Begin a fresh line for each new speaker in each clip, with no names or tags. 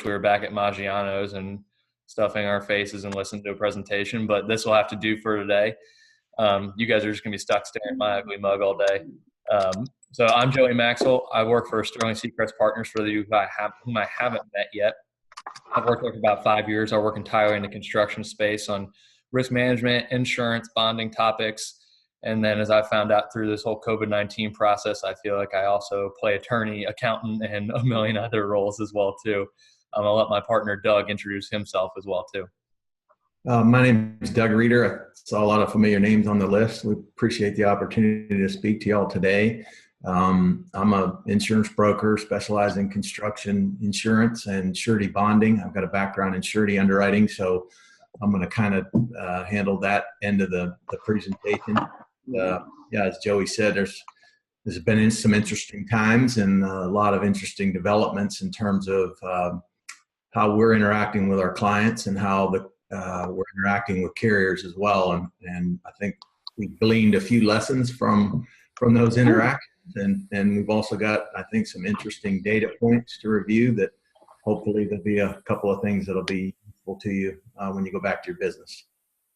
we were back at Maggiano's and stuffing our faces and listening to a presentation, but this will have to do for today. You guys are just going to be stuck staring at my ugly mug all day. So I'm Joey Maxwell. I work for Sterling Seacrest Partners, for you whom I haven't met yet. I've worked there for about 5 years. I work entirely in the construction space on risk management, insurance, bonding topics. And then as I found out through this whole COVID-19 process, I feel like I also play attorney, accountant, and a million other roles as well too. I'll let my partner Doug introduce himself as well too.
My name is Doug Rieder. I saw a lot of familiar names on the list. We appreciate the opportunity to speak to y'all today. I'm an insurance broker specializing in construction insurance and surety bonding. I've got a background in surety underwriting, so I'm going to kind of handle that end of the presentation. As Joey said, there's been some interesting times and a lot of interesting developments in terms of how we're interacting with our clients and how we're interacting with carriers as well. And I think we gleaned a few lessons from those interactions. And we've also got, I think, some interesting data points to review that hopefully there'll be a couple of things that'll be useful to you when you go back to your business.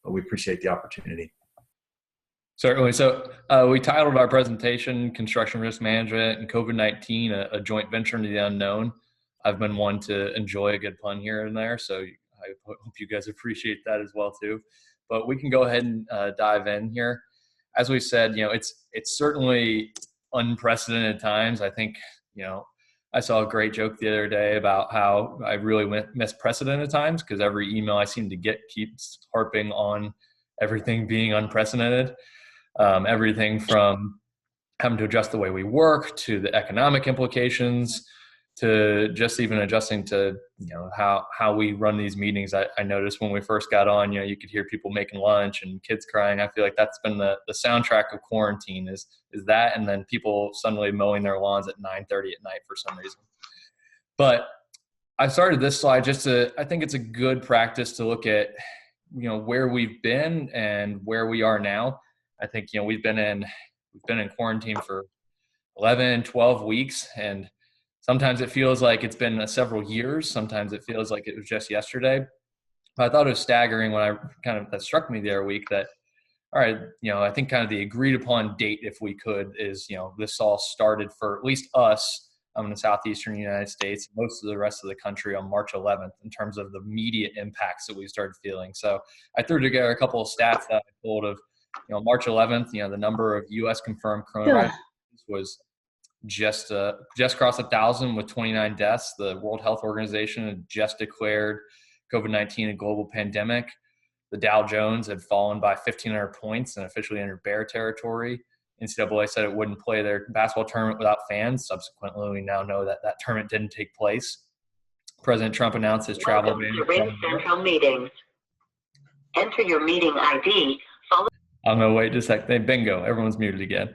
But we appreciate the opportunity.
Certainly. So we titled our presentation, Construction Risk Management and COVID-19, a Joint Venture into the Unknown. I've been one to enjoy a good pun here and there, so I hope you guys appreciate that as well too. But we can go ahead and dive in here. As we said, it's certainly unprecedented times. I think, I saw a great joke the other day about how I really miss precedented times because every email I seem to get keeps harping on everything being unprecedented. Everything from having to adjust the way we work to the economic implications to just even adjusting to, how we run these meetings. I noticed when we first got on, you could hear people making lunch and kids crying. I feel like that's been the soundtrack of quarantine is that, and then people suddenly mowing their lawns at 9:30 at night for some reason. But I started this slide I think it's a good practice to look at, where we've been and where we are now. I think, we've been in quarantine for 11, 12 weeks, and sometimes it feels like it's been several years. Sometimes it feels like it was just yesterday. But I thought it was staggering when that struck me the other week that, all right, I think kind of the agreed upon date, if we could, is, this all started for at least us in the southeastern United States, most of the rest of the country on March 11th in terms of the immediate impacts that we started feeling. So I threw together a couple of stats that I pulled of, March 11th, the number of U.S. confirmed coronavirus was just crossed 1,000 with 29 deaths. The World Health Organization had just declared COVID-19 a global pandemic. The Dow Jones had fallen by 1,500 points and officially entered bear territory. NCAA said it wouldn't play their basketball tournament without fans. Subsequently, we now know that tournament didn't take place. President Trump announced his travel ban.
Rieder Central meetings. Enter your meeting ID.
I'm going to wait just a second. Bingo. Everyone's muted again.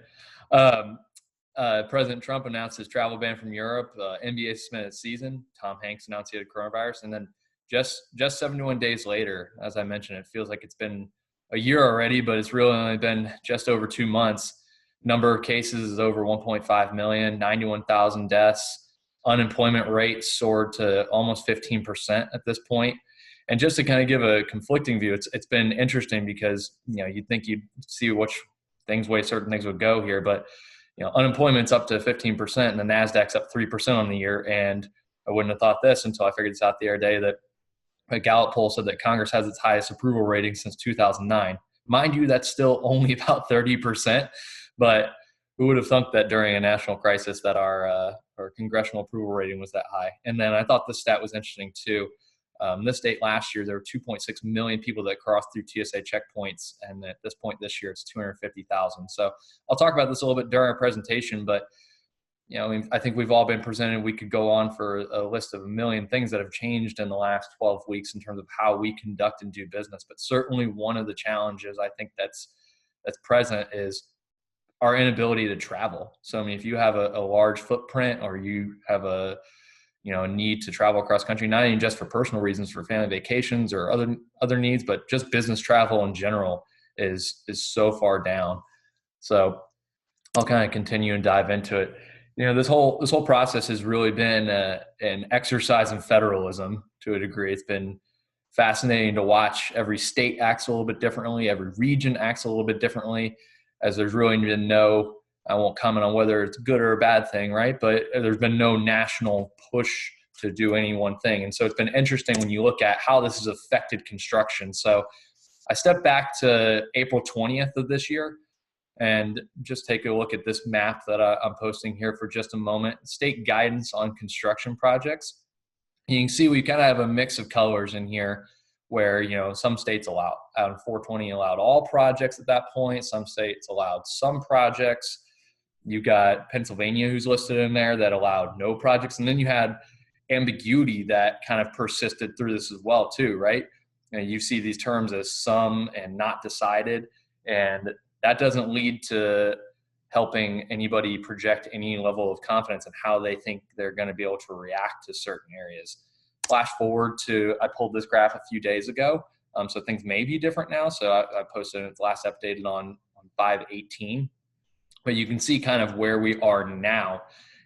President Trump announced his travel ban from Europe. NBA suspended its season. Tom Hanks announced he had coronavirus. And then just 71 days later, as I mentioned, it feels like it's been a year already, but it's really only been just over 2 months. Number of cases is over 1.5 million, 91,000 deaths. Unemployment rate soared to almost 15% at this point. And just to kind of give a conflicting view, it's been interesting because, you'd think you'd see which way certain things would go here, but unemployment's up to 15% and the NASDAQ's up 3% on the year. And I wouldn't have thought this until I figured this out the other day that a Gallup poll said that Congress has its highest approval rating since 2009. Mind you, that's still only about 30%, but who would have thunk that during a national crisis that our congressional approval rating was that high? And then I thought this stat was interesting too. This date last year, there were 2.6 million people that crossed through TSA checkpoints. And at this point this year, it's 250,000. So I'll talk about this a little bit during our presentation, but I think we've all been presented. We could go on for a list of a million things that have changed in the last 12 weeks in terms of how we conduct and do business. But certainly one of the challenges I think that's present is our inability to travel. So, if you have a large footprint or you have a need to travel across country, not even just for personal reasons, for family vacations or other needs, but just business travel in general is so far down. So I'll kind of continue and dive into it. This whole process has really been an exercise in federalism to a degree. It's been fascinating to watch. Every state acts a little bit differently. Every region acts a little bit differently, as there's really been no, I won't comment on whether it's a good or a bad thing, right? But there's been no national push to do any one thing. And so it's been interesting when you look at how this has affected construction. So I stepped back to April 20th of this year and just take a look at this map that I'm posting here for just a moment. State guidance on construction projects. You can see we kind of have a mix of colors in here where, some states allowed, out in 420 allowed all projects at that point. Some states allowed some projects. You got Pennsylvania who's listed in there that allowed no projects. And then you had ambiguity that kind of persisted through this as well too, right? You see these terms as some and not decided, and that doesn't lead to helping anybody project any level of confidence in how they think they're going to be able to react to certain areas. Flash forward to, I pulled this graph a few days ago, so things may be different now. So I posted it, it's last updated on 5/18, but you can see kind of where we are now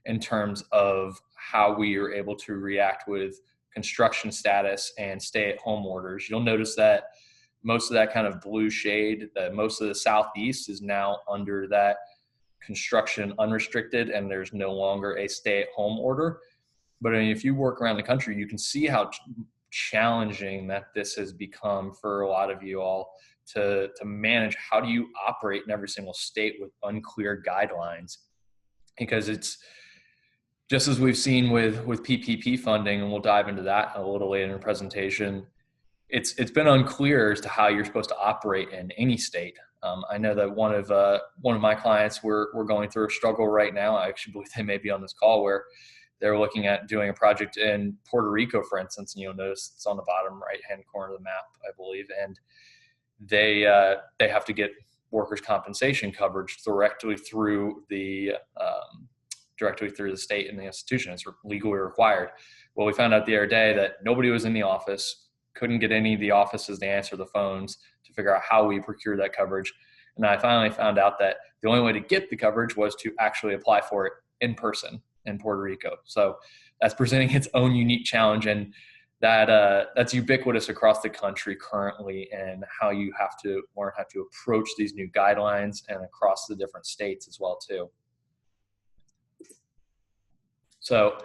in terms of how we are able to react with construction status and stay-at-home orders. You'll notice that most of that kind of blue shade, that most of the Southeast is now under that construction unrestricted, and there's no longer a stay-at-home order. But I mean, if you work around the country, you can see how challenging that this has become for a lot of you all to manage. How do you operate in every single state with unclear guidelines? Because it's just as we've seen with PPP funding, and we'll dive into that a little later in the presentation. It's been unclear as to how you're supposed to operate in any state. I know that one of my clients we're going through a struggle right now. I actually believe they may be on this call, where they're looking at doing a project in Puerto Rico, for instance, and you'll notice it's on the bottom right-hand corner of the map, I believe, and they have to get workers' compensation coverage directly through the state and the institution. It's legally required. Well, we found out the other day that nobody was in the office, couldn't get any of the offices to answer the phones to figure out how we procure that coverage. And I finally found out that the only way to get the coverage was to actually apply for it in person in Puerto Rico. So that's presenting its own unique challenge, and that's ubiquitous across the country currently, and how you have to learn how to approach these new guidelines and across the different states as well too. So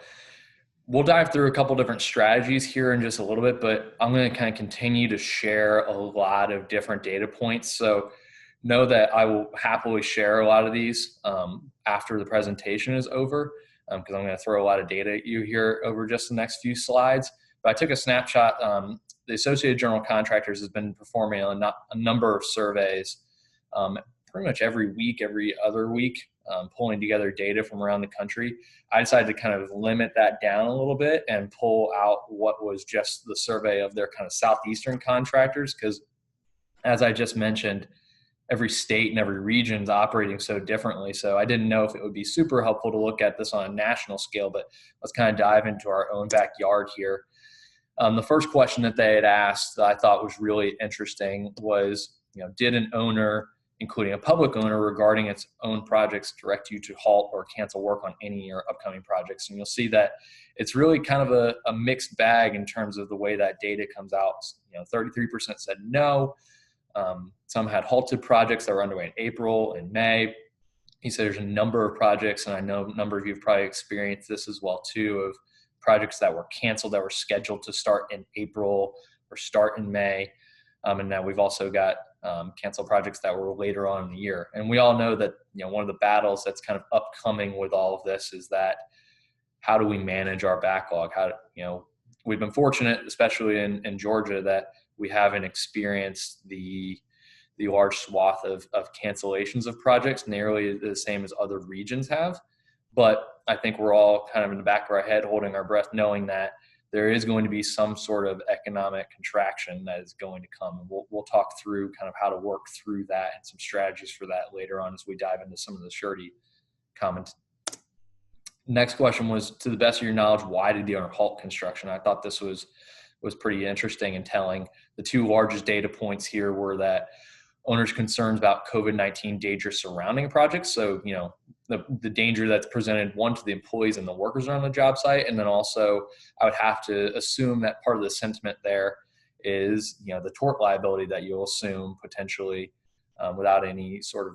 we'll dive through a couple different strategies here in just a little bit, but I'm going to kind of continue to share a lot of different data points. So know that I will happily share a lot of these after the presentation is over, because I'm going to throw a lot of data at you here over just the next few slides. But I took a snapshot. The Associated General Contractors has been performing a number of surveys pretty much every week, every other week, pulling together data from around the country. I decided to kind of limit that down a little bit and pull out what was just the survey of their kind of Southeastern contractors, because as I just mentioned, every state and every region is operating so differently. So I didn't know if it would be super helpful to look at this on a national scale, but let's kind of dive into our own backyard here. The first question that they had asked that I thought was really interesting was, did an owner, including a public owner, regarding its own projects, direct you to halt or cancel work on any of your upcoming projects? And you'll see that it's really kind of a mixed bag in terms of the way that data comes out. 33% said no. Some had halted projects that were underway in April and May. He said there's a number of projects, and I know a number of you have probably experienced this as well too, of projects that were canceled that were scheduled to start in April or start in May. And now we've also got canceled projects that were later on in the year. And we all know that, one of the battles that's kind of upcoming with all of this is that how do we manage our backlog? We've been fortunate, especially in Georgia, that we haven't experienced the large swath of cancellations of projects nearly the same as other regions have. But I think we're all kind of in the back of our head holding our breath, knowing that there is going to be some sort of economic contraction that is going to come. And we'll talk through kind of how to work through that and some strategies for that later on as we dive into some of the surety comments. Next question was, to the best of your knowledge, why did the owner halt construction? I thought this was pretty interesting and telling. The two largest data points here were that owners' concerns about COVID-19 dangers surrounding a project. So, the danger that's presented, one, to the employees and the workers on the job site. And then also I would have to assume that part of the sentiment there is, the tort liability that you'll assume potentially without any sort of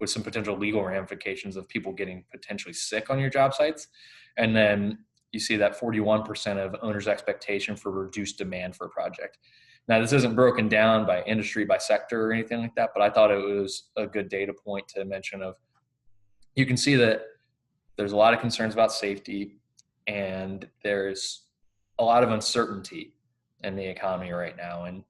with some potential legal ramifications of people getting potentially sick on your job sites. And then you see that 41% of owners' expectation for reduced demand for a project. Now, this isn't broken down by industry, by sector, or anything like that, but I thought it was a good data point to mention. You can see that there's a lot of concerns about safety, and there's a lot of uncertainty in the economy right now. And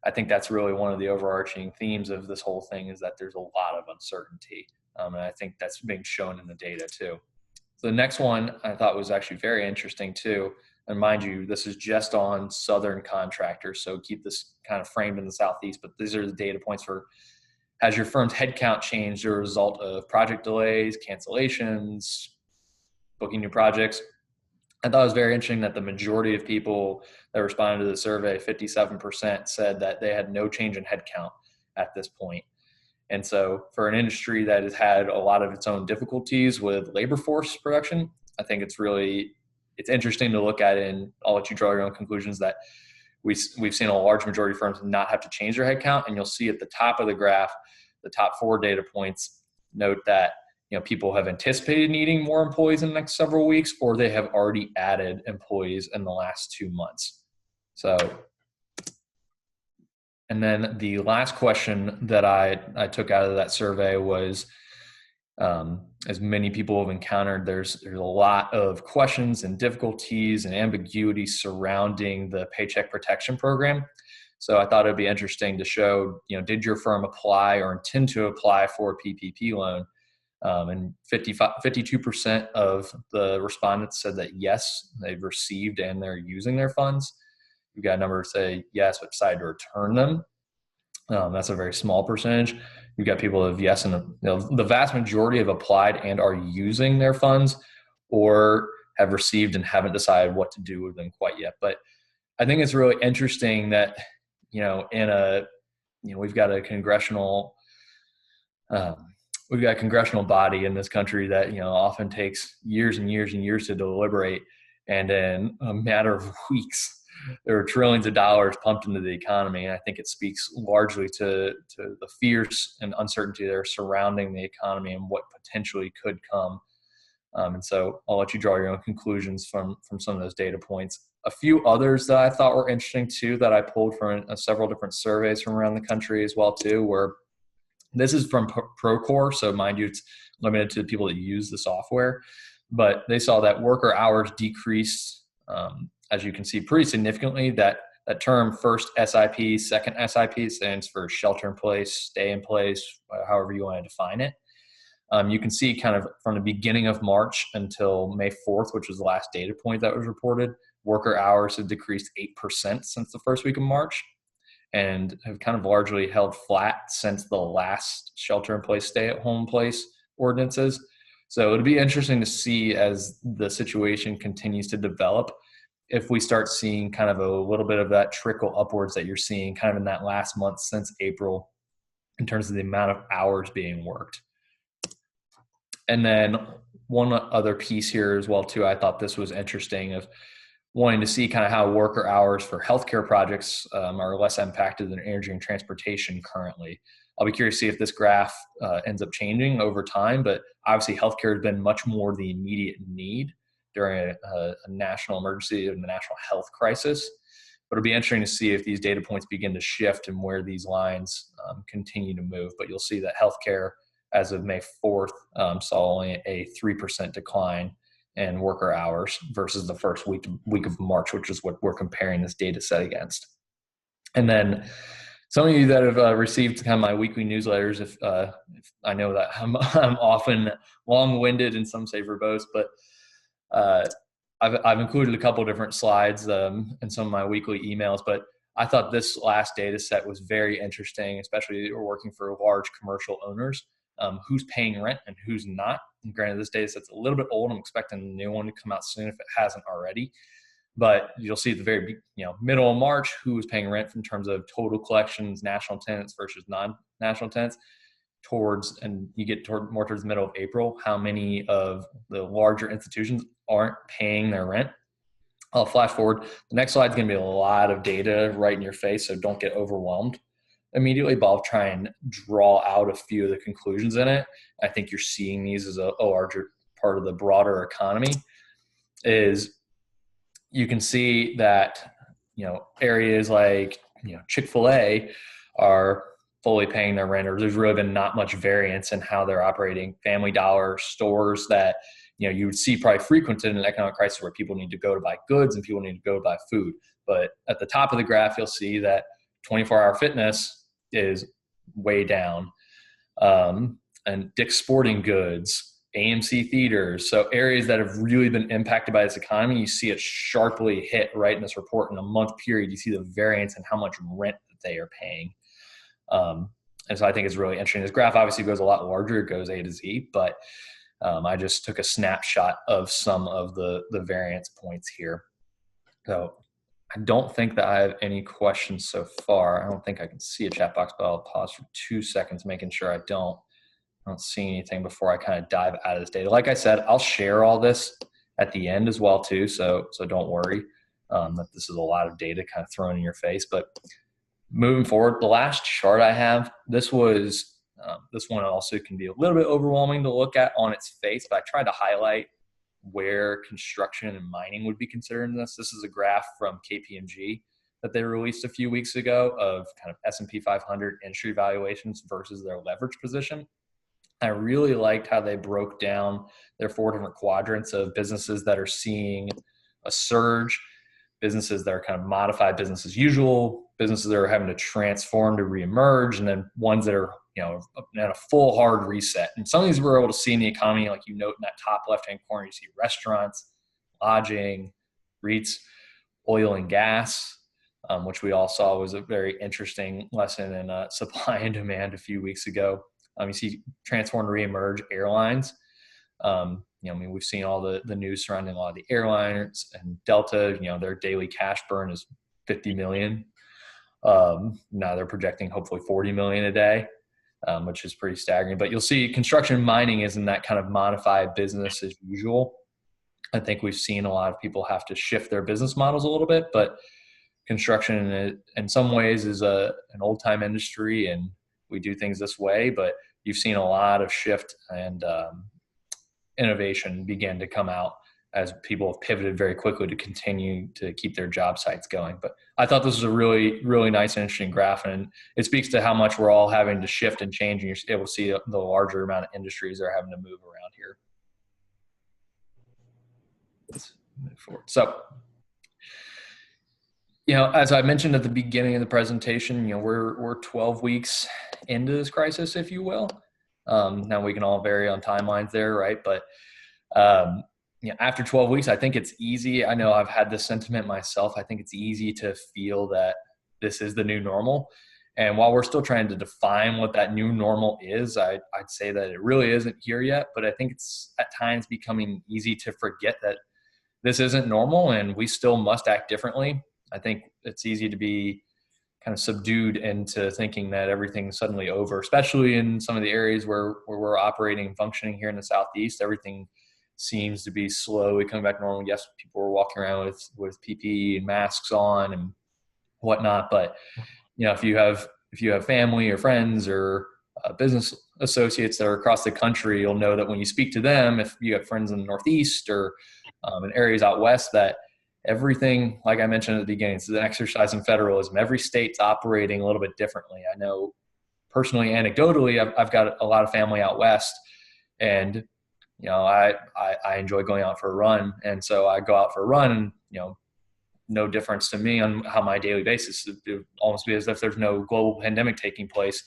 I think that's really one of the overarching themes of this whole thing, is that there's a lot of uncertainty. And I think that's being shown in the data too. So the next one I thought was actually very interesting too. And mind you, this is just on Southern contractors, so keep this kind of framed in the Southeast, but these are the data points for: has your firm's headcount changed as a result of project delays, cancellations, booking new projects? I thought it was very interesting that the majority of people that responded to the survey, 57%, said that they had no change in headcount at this point. And so for an industry that has had a lot of its own difficulties with labor force production, I think it's interesting to look at it, and I'll let you draw your own conclusions, that we've seen a large majority of firms not have to change their headcount. And you'll see at the top of the graph, the top 4 data points note that people have anticipated needing more employees in the next several weeks, or they have already added employees in the last 2 months. So, and then the last question that I took out of that survey was, as many people have encountered, there's a lot of questions and difficulties and ambiguity surrounding the Paycheck Protection Program. So I thought it'd be interesting to show, did your firm apply or intend to apply for a PPP loan? And 52% of the respondents said that yes, they've received and they're using their funds. You've got a number that say yes, but decide to return them. That's a very small percentage. You've got people that have yes, and the vast majority have applied and are using their funds, or have received and haven't decided what to do with them quite yet. But I think it's really interesting that, we've got a congressional body in this country that, often takes years and years and years to deliberate. And in a matter of weeks, there are trillions of dollars pumped into the economy. And I think it speaks largely to the fears and uncertainty that are surrounding the economy and what potentially could come. And so I'll let you draw your own conclusions from some of those data points. A few others that I thought were interesting too, that I pulled from several different surveys from around the country as well too, were, this is from Procore, so mind you, it's limited to people that use the software, but they saw that worker hours decreased, as you can see, pretty significantly. That term, first SIP, second SIP, stands for shelter in place, stay in place, however you want to define it. You can see kind of from the beginning of March until May 4th, which was the last data point that was reported, worker hours have decreased 8% since the first week of March, and have kind of largely held flat since the last shelter-in-place, stay-at-home-place ordinances. So it'll be interesting to see, as the situation continues to develop, if we start seeing kind of a little bit of that trickle upwards that you're seeing kind of in that last month since April, in terms of the amount of hours being worked. And then one other piece here as well too, I thought this was interesting, of wanting to see kind of how worker hours for healthcare projects are less impacted than energy and transportation currently. I'll be curious to see if this graph ends up changing over time, but obviously healthcare has been much more the immediate need during a national emergency and the national health crisis. But it'll be interesting to see if these data points begin to shift and where these lines continue to move. But you'll see that healthcare, as of May 4th, saw only a 3% decline in worker hours versus the first week of March, which is what we're comparing this data set against. And then some of you that have received kind of my weekly newsletters, if I know that I'm often long-winded and some say verbose, but I've included a couple different slides in some of my weekly emails, but I thought this last data set was very interesting, especially if you're working for large commercial owners, who's paying rent and who's not. And granted, this data set's a little bit old. I'm expecting a new one to come out soon if it hasn't already. But you'll see at the very middle of March who was paying rent in terms of total collections, national tenants versus non-national tenants. towards, and you get more towards the middle of April, how many of the larger institutions aren't paying their rent. I'll flash forward. The next slide is going to be a lot of data right in your face, so don't get overwhelmed immediately, but I'll try and draw out a few of the conclusions in it. I think you're seeing these as a larger part of the broader economy. Is you can see that, areas like, Chick-fil-A are fully paying their rent, or there's really been not much variance in how they're operating. Family Dollar stores that, you would see probably frequented in an economic crisis where people need to go to buy goods and people need to go to buy food. But at the top of the graph, you'll see that 24-hour fitness is way down. And Dick's Sporting Goods, AMC theaters. So areas that have really been impacted by this economy, you see it sharply hit right in this report. In a month period, you see the variance in how much rent that they are paying. And so I think it's really interesting. This graph obviously goes a lot larger. It goes A to Z, but I just took a snapshot of some of the variance points here. So I don't think that I have any questions so far. I don't think I can see a chat box, but I'll pause for 2 seconds, making sure I don't see anything before I kind of dive out of this data. Like I said, I'll share all this at the end as well too. So don't worry that this is a lot of data kind of thrown in your face. But moving forward, the last chart I have, this one also can be a little bit overwhelming to look at on its face, but I tried to highlight where construction and mining would be considered in this. This is a graph from KPMG that they released a few weeks ago of kind of S&P 500 industry valuations versus their leverage position. I really liked how they broke down their 4 different quadrants of businesses that are seeing a surge, businesses that are kind of modified business as usual, businesses that are having to transform to reemerge, and then ones that are, at a full hard reset. And some of these we're able to see in the economy, like you note in that top left-hand corner, you see restaurants, lodging, REITs, oil and gas, which we all saw was a very interesting lesson in supply and demand a few weeks ago. You see transform, reemerge, airlines. We've seen all the news surrounding a lot of the airlines and Delta. Their daily cash burn is 50 million. Now they're projecting hopefully 40 million a day, which is pretty staggering. But you'll see construction and mining is in that kind of modified business as usual. I think we've seen a lot of people have to shift their business models a little bit, but construction in some ways is an old time industry, and we do things this way, but you've seen a lot of shift and innovation begin to come out as people have pivoted very quickly to continue to keep their job sites going. But I thought this was a really, really nice and interesting graph, and it speaks to how much we're all having to shift and change, and you're able to see the larger amount of industries that are having to move around here. Let's move forward. So, as I mentioned at the beginning of the presentation, we're 12 weeks into this crisis, if you will. Now we can all vary on timelines there, right? But after 12 weeks, I think it's easy. I know I've had this sentiment myself. I think it's easy to feel that this is the new normal. And while we're still trying to define what that new normal is, I'd say that it really isn't here yet. But I think it's at times becoming easy to forget that this isn't normal and we still must act differently. I think it's easy to be kind of subdued into thinking that everything's suddenly over, especially in some of the areas where we're operating and functioning here in the Southeast. Everything seems to be slowly coming back to normal. Yes, people were walking around with PPE and masks on and whatnot, but if you have family or friends or business associates that are across the country, you'll know that when you speak to them, if you have friends in the Northeast or in areas out west, that everything, like I mentioned at the beginning, it's an exercise in federalism. Every state's operating a little bit differently. I know personally, anecdotally, I've got a lot of family out west, and I enjoy going out for a run, and so I go out for a run, and no difference to me on how my daily basis. It would almost be as if there's no global pandemic taking place.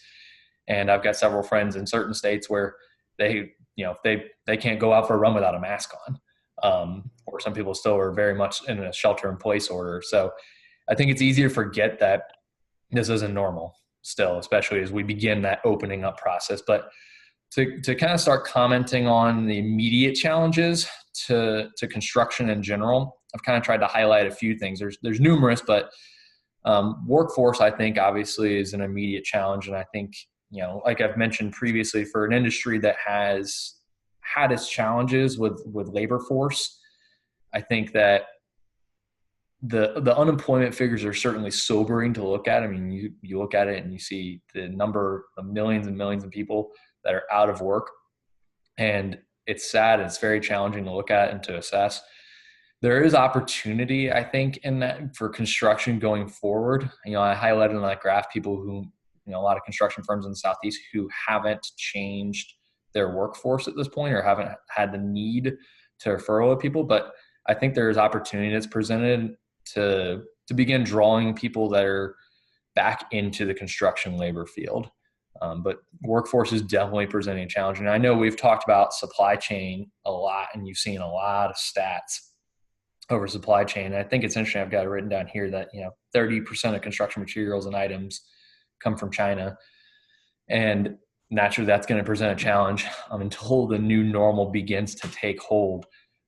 And I've got several friends in certain states where they can't go out for a run without a mask on. Or some people still are very much in a shelter-in-place order. So I think it's easy to forget that this isn't normal still, especially as we begin that opening up process. But to kind of start commenting on the immediate challenges to construction in general, I've kind of tried to highlight a few things. There's numerous, but workforce, I think, obviously is an immediate challenge. And I think like I've mentioned previously, for an industry that has had its challenges with labor force, I think that the unemployment figures are certainly sobering to look at. I mean, you look at it and you see the number of millions and millions of people that are out of work, and it's sad. It's very challenging to look at and to assess. There is opportunity, I think, in that for construction going forward. I highlighted on that graph people who, a lot of construction firms in the Southeast who haven't changed their workforce at this point or haven't had the need to furlough people. But I think there's opportunity that's presented to begin drawing people that are back into the construction labor field. But workforce is definitely presenting a challenge. And I know we've talked about supply chain a lot, and you've seen a lot of stats over supply chain. And I think it's interesting. I've got it written down here that, 30% of construction materials and items come from China. And naturally, that's going to present a challenge until the new normal begins to take hold.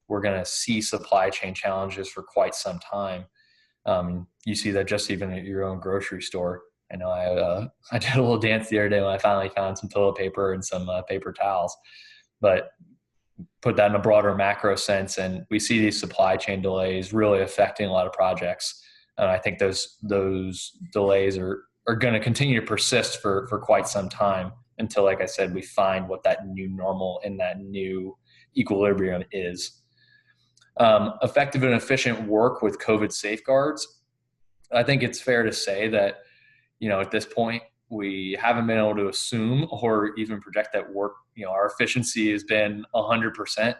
We're going to see supply chain challenges for quite some time. You see that just even at your own grocery store. I know I did a little dance the other day when I finally found some toilet paper and some paper towels, but put that in a broader macro sense. And we see these supply chain delays really affecting a lot of projects. And I think those delays are going to continue to persist for quite some time until, like I said, we find what that new normal and that new equilibrium is. Effective and efficient work with COVID safeguards. I think it's fair to say that, at this point, we haven't been able to assume or even project that work, our efficiency has been 100%.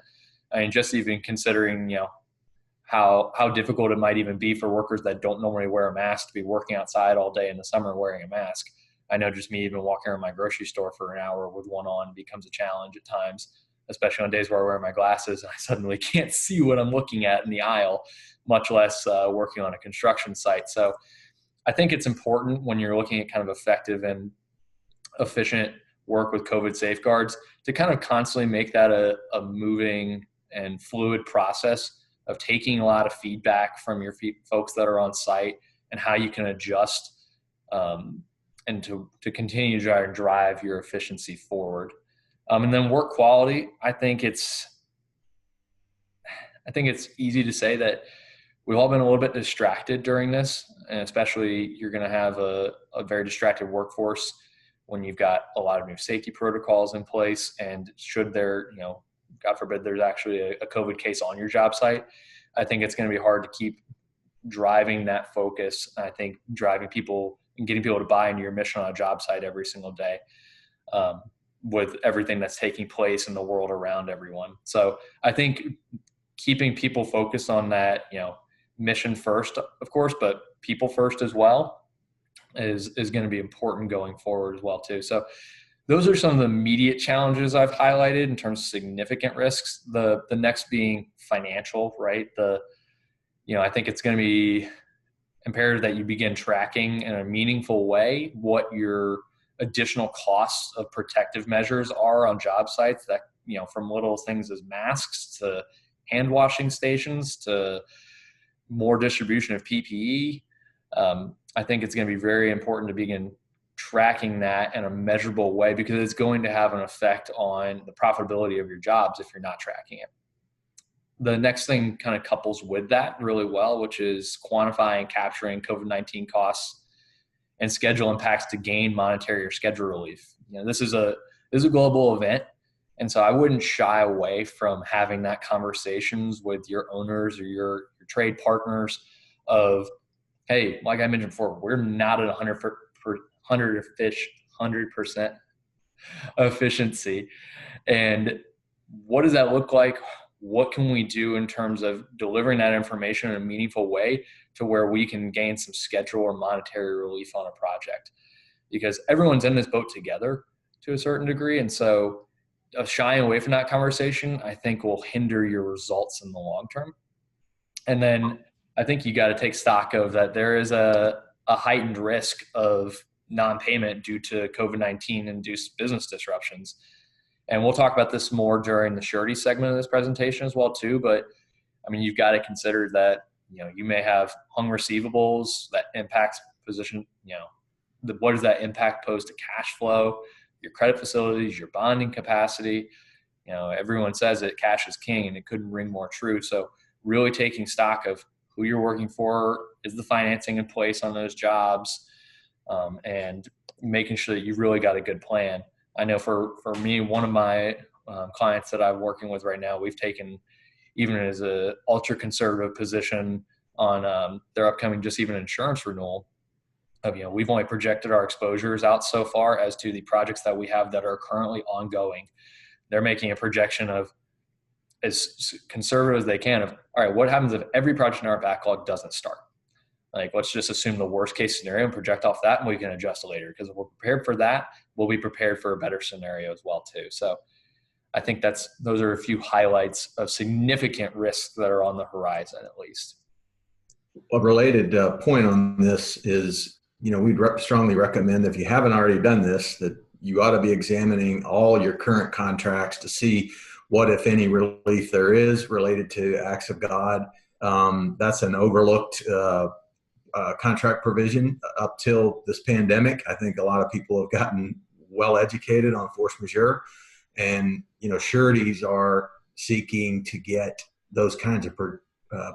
I mean, just even considering, how difficult it might even be for workers that don't normally wear a mask to be working outside all day in the summer wearing a mask. I know just me even walking around my grocery store for an hour with one on becomes a challenge at times, especially on days where I wear my glasses and I suddenly can't see what I'm looking at in the aisle, much less working on a construction site. So I think it's important when you're looking at kind of effective and efficient work with COVID safeguards to kind of constantly make that a moving and fluid process of taking a lot of feedback from your folks that are on site and how you can adjust and to continue to drive your efficiency forward. And then work quality, I think it's easy to say that we've all been a little bit distracted during this, and especially you're going to have a very distracted workforce when you've got a lot of new safety protocols in place. And should there, God forbid, there's actually a COVID case on your job site, I think it's going to be hard to keep driving that focus. I think driving people and getting people to buy into your mission on a job site every single day with everything that's taking place in the world around everyone. So I think keeping people focused on that, mission first, of course, but people first as well is going to be important going forward as well too. So those are some of the immediate challenges I've highlighted in terms of significant risks. The next being financial, right? I think it's going to be imperative that you begin tracking in a meaningful way what your additional costs of protective measures are on job sites that, from little things as masks to hand washing stations to more distribution of PPE. I think it's going to be very important to begin tracking that in a measurable way because it's going to have an effect on the profitability of your jobs if you're not tracking it. The next thing kind of couples with that really well, which is quantifying and capturing COVID-19 costs and schedule impacts to gain monetary or schedule relief. This is a global event. And so I wouldn't shy away from having that conversations with your owners or your trade partners of, hey, like I mentioned before, we're not at 100% efficiency. And what does that look like? What can we do in terms of delivering that information in a meaningful way to where we can gain some schedule or monetary relief on a project? Because everyone's in this boat together to a certain degree. And so shying away from that conversation, I think will hinder your results in the long term. And then I think you got to take stock of that there is a heightened risk of non-payment due to COVID-19 induced business disruptions. And we'll talk about this more during the surety segment of this presentation as well too. But I mean, you've got to consider that, you may have hung receivables that impacts position, what does that impact pose to cash flow, your credit facilities, your bonding capacity. Everyone says that cash is king, and it couldn't ring more true. So really taking stock of who you're working for, is the financing in place on those jobs, and making sure that you've really got a good plan. I know for me, one of my clients that I'm working with right now, we've taken, even as a ultra conservative position on their upcoming just even insurance renewal, of we've only projected our exposures out so far as to the projects that we have that are currently ongoing. They're making a projection of as conservative as they can of, all right, what happens if every project in our backlog doesn't start? Like, let's just assume the worst case scenario and project off that, and we can adjust later. Because if we're prepared for that, we'll be prepared for a better scenario as well too. So I think those are a few highlights of significant risks that are on the horizon, at least.
A related point on this is, we'd strongly recommend, if you haven't already done this, that you ought to be examining all your current contracts to see what, if any, relief there is related to acts of God. That's an overlooked contract provision up till this pandemic. I think a lot of people have gotten well educated on force majeure, and sureties are seeking to get those kinds of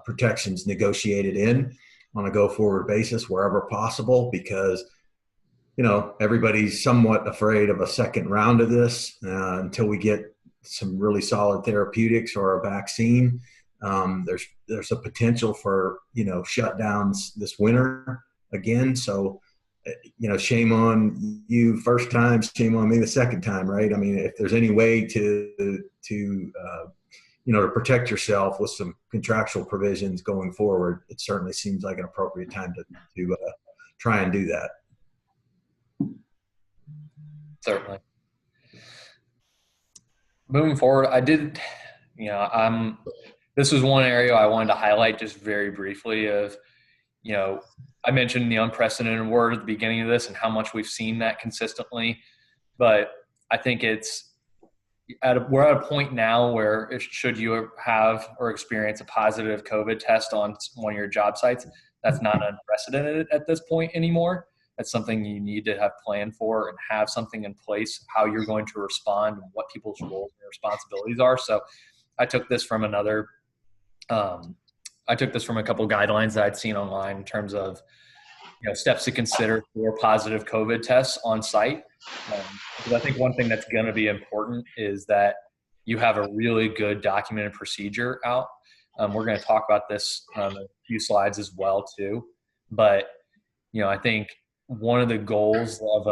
protections negotiated in on a go-forward basis wherever possible, because everybody's somewhat afraid of a second round of this until we get some really solid therapeutics or a vaccine. There's a potential for shutdowns this winter again. So shame on you first time, shame on me the second time, right? I mean, if there's any way to protect yourself with some contractual provisions going forward, it certainly seems like an appropriate time to try and do that.
Certainly. Moving forward, this was one area I wanted to highlight just very briefly of, I mentioned the unprecedented word at the beginning of this and how much we've seen that consistently, but I think we're at a point now where should you have or experience a positive COVID test on one of your job sites, that's not unprecedented at this point anymore. That's something you need to have planned for and have something in place, how you're going to respond and what people's roles and responsibilities are. So I took this from a couple guidelines that I'd seen online in terms of steps to consider for positive COVID tests on site. Because I think one thing that's going to be important is that you have a really good documented procedure out. We're going to talk about this on a few slides as well too. But I think one of the goals of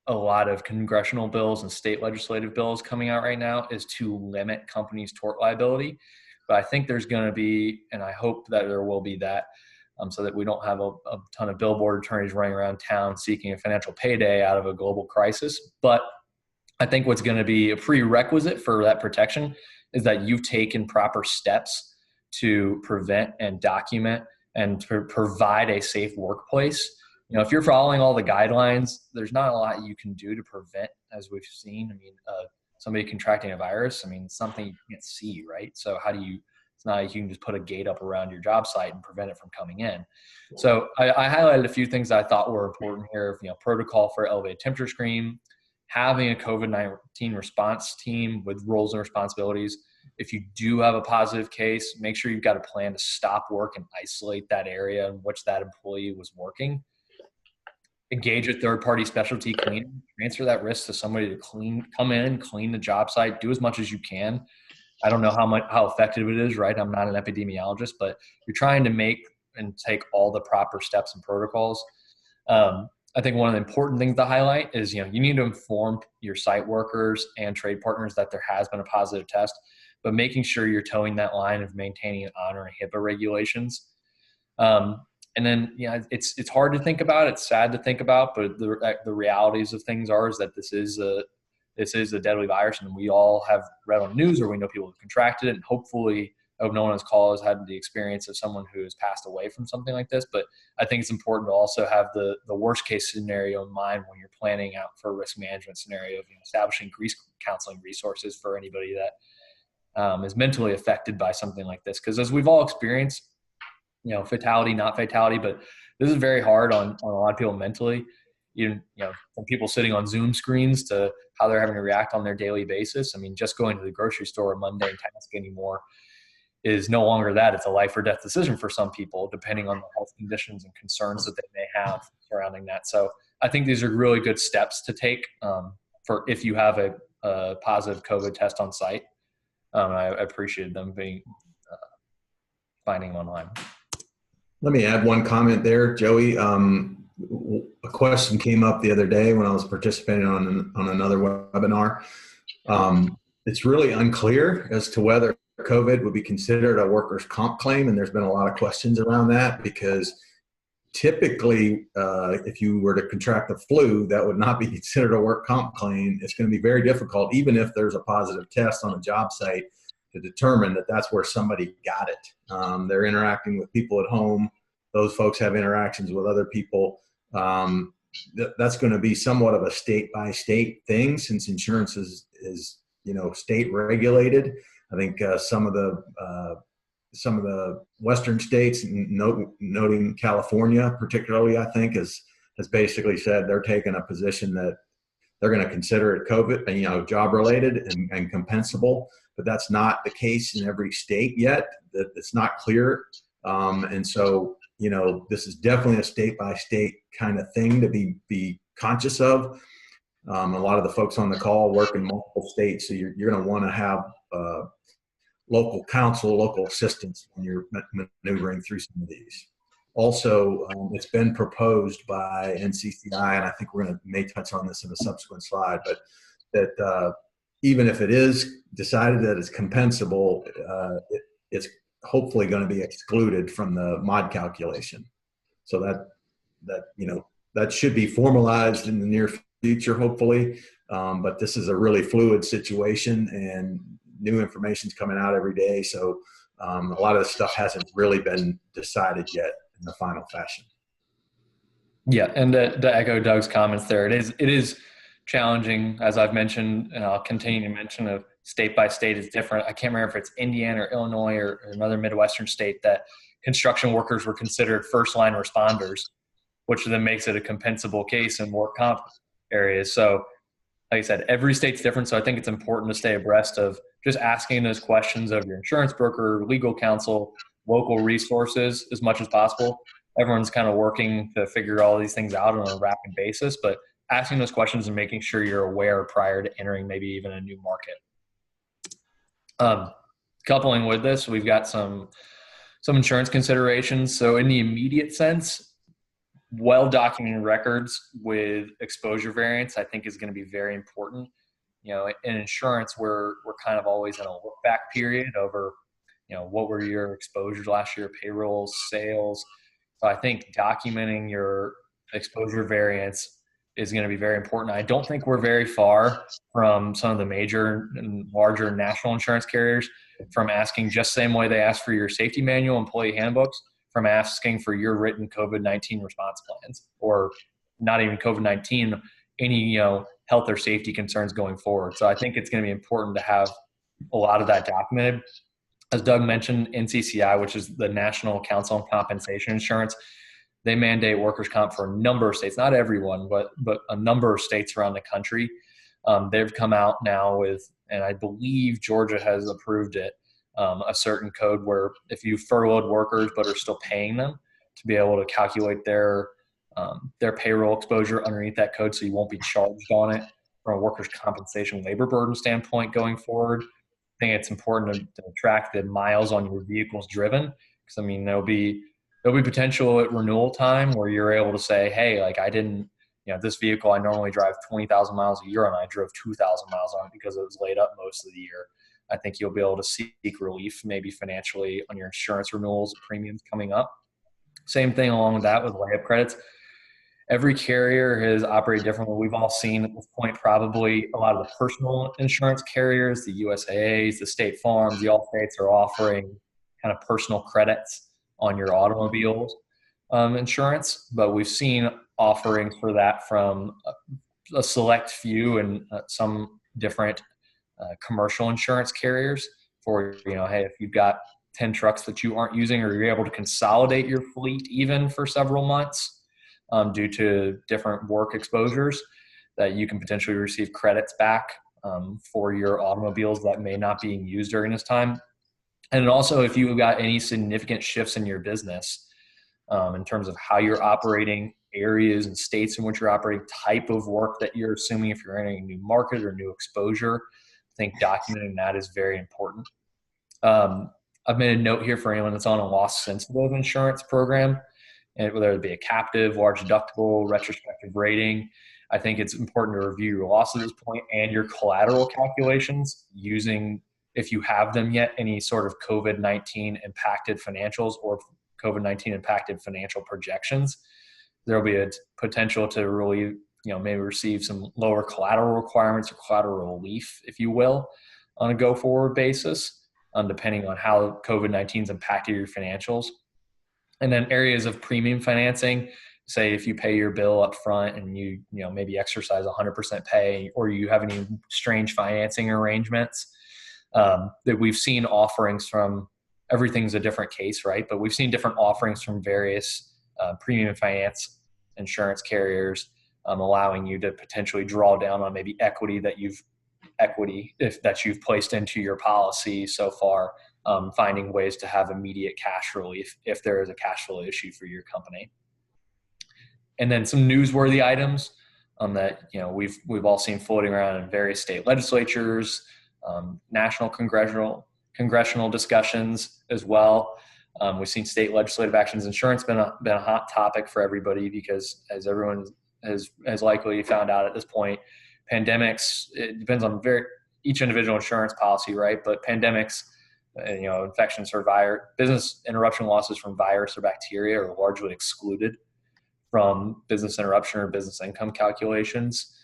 a lot of congressional bills and state legislative bills coming out right now is to limit companies' tort liability. But I think there's going to be, and I hope that there will be that, so that we don't have a ton of billboard attorneys running around town seeking a financial payday out of a global crisis. But I think what's going to be a prerequisite for that protection is that you've taken proper steps to prevent and document and to provide a safe workplace. If you're following all the guidelines, there's not a lot you can do to prevent, as we've seen. I mean, somebody contracting a virus, something you can't see, right? So it's not like you can just put a gate up around your job site and prevent it from coming in. So I highlighted a few things that I thought were important here. Protocol for elevated temperature screen, having a COVID-19 response team with roles and responsibilities. If you do have a positive case, make sure you've got a plan to stop work and isolate that area in which that employee was working. Engage a third-party specialty cleaner, transfer that risk to somebody to come in, clean the job site, do as much as you can. I don't know how effective it is, right? I'm not an epidemiologist, but you're trying to make and take all the proper steps and protocols. I think one of the important things to highlight is, you need to inform your site workers and trade partners that there has been a positive test, but making sure you're towing that line of maintaining and honoring HIPAA regulations. And then, it's hard to think about. It's sad to think about, but the realities of things is that this is a deadly virus, and we all have read on the news or we know people who contracted it. And hopefully, I hope no one on this call has had the experience of someone who has passed away from something like this. But I think it's important to also have the worst case scenario in mind when you're planning out for a risk management scenario of establishing grief counseling resources for anybody that is mentally affected by something like this. Because as we've all experienced, fatality, not fatality, but this is very hard on a lot of people mentally, even, from people sitting on Zoom screens to how they're having to react on their daily basis. I mean, just going to the grocery store a mundane task anymore is no longer that. It's a life or death decision for some people, depending on the health conditions and concerns that they may have surrounding that. So I think these are really good steps to take for if you have a positive COVID test on site. I appreciated them finding them online.
Let me add one comment there, Joey. A question came up the other day when I was participating on another webinar. It's really unclear as to whether COVID would be considered a workers' comp claim, and there's been a lot of questions around that because typically, if you were to contract the flu, that would not be considered a work comp claim. It's going to be very difficult, even if there's a positive test on a job site, to determine that that's where somebody got it. They're interacting with people at home. Those folks have interactions with other people. That's going to be somewhat of a state-by-state thing, since insurance is state regulated. I think some of the Western states, noting California particularly, I think has basically said they're taking a position that they're going to consider it COVID, job related and compensable, but that's not the case in every state yet. That it's not clear, and so this is definitely a state by state kind of thing to be conscious of. A lot of the folks on the call work in multiple states, so you're going to want to have local counsel, local assistance when you're maneuvering through some of these. Also, it's been proposed by NCCI, and I think we're going to may touch on this in a subsequent slide, but that even if it is decided that it's compensable, it's hopefully going to be excluded from the mod calculation. So that should be formalized in the near future, hopefully. But this is a really fluid situation, and new information's coming out every day. So a lot of this stuff hasn't really been decided yet in the final fashion.
Yeah, and to echo Doug's comments there, it is challenging, as I've mentioned, and I'll continue to mention, of state by state is different. I can't remember if it's Indiana or Illinois or another Midwestern state that construction workers were considered first line responders, which then makes it a compensable case in work comp areas. So like I said, every state's different. So I think it's important to stay abreast of just asking those questions of your insurance broker, legal counsel, local resources as much as possible. Everyone's kind of working to figure all these things out on a rapid basis, but asking those questions and making sure you're aware prior to entering maybe even a new market. Coupling with this, we've got some insurance considerations. So in the immediate sense, well-documented records with exposure variance, I think, is going to be very important. In insurance, we're kind of always in a look-back period over, what were your exposures last year, payrolls, sales. So I think documenting your exposure variance is going to be very important. I don't think we're very far from some of the major and larger national insurance carriers from asking just the same way they ask for your safety manual, employee handbooks, from asking for your written COVID-19 response plans, or not even COVID-19, any, health or safety concerns going forward. So I think it's going to be important to have a lot of that documented. As Doug mentioned, NCCI, which is the National Council on Compensation Insurance, they mandate workers' comp for a number of states, not everyone, but a number of states around the country. They've come out now with, and I believe Georgia has approved it, a certain code where if you furloughed workers but are still paying them, to be able to calculate their payroll exposure underneath that code, so you won't be charged on it from a workers' compensation labor burden standpoint going forward. I think it's important to track the miles on your vehicles driven, because there'll be potential at renewal time where you're able to say, hey, like I didn't, this vehicle I normally drive 20,000 miles a year on, I drove 2,000 miles on it because it was laid up most of the year. I think you'll be able to seek relief maybe financially on your insurance renewals premiums coming up. Same thing along with that with layup credits. Every carrier has operated differently. We've all seen at this point probably a lot of the personal insurance carriers, the USAAs, the State Farms, the Allstates are offering kind of personal credits on your automobiles insurance, but we've seen offerings for that from a select few and some different commercial insurance carriers for, hey, if you've got 10 trucks that you aren't using, or you're able to consolidate your fleet even for several months due to different work exposures, that you can potentially receive credits back for your automobiles that may not be used during this time. And also, if you've got any significant shifts in your business in terms of how you're operating, areas and states in which you're operating, type of work that you're assuming if you're entering a new market or new exposure, I think documenting that is very important. I've made a note here for anyone that's on a loss-sensitive insurance program, and whether it be a captive, large deductible, retrospective rating. I think it's important to review your loss at this point and your collateral calculations using, if you have them yet, any sort of COVID-19 impacted financials or COVID-19 impacted financial projections. There'll be a potential to really, maybe receive some lower collateral requirements or collateral relief, if you will, on a go-forward basis, depending on how COVID-19's impacted your financials. And then areas of premium financing, say if you pay your bill up front and you maybe exercise 100% pay, or you have any strange financing arrangements, that we've seen offerings from, everything's a different case, right? But we've seen different offerings from various premium finance insurance carriers, allowing you to potentially draw down on maybe equity that you've placed into your policy so far, finding ways to have immediate cash relief if there is a cash flow issue for your company. And then some newsworthy items that we've all seen floating around in various state legislatures, national congressional discussions as well. We've seen state legislative actions. Insurance been a hot topic for everybody because, as everyone has likely found out at this point, pandemics, it depends on each individual insurance policy, right? But pandemics, infections for business interruption losses from virus or bacteria are largely excluded from business interruption or business income calculations,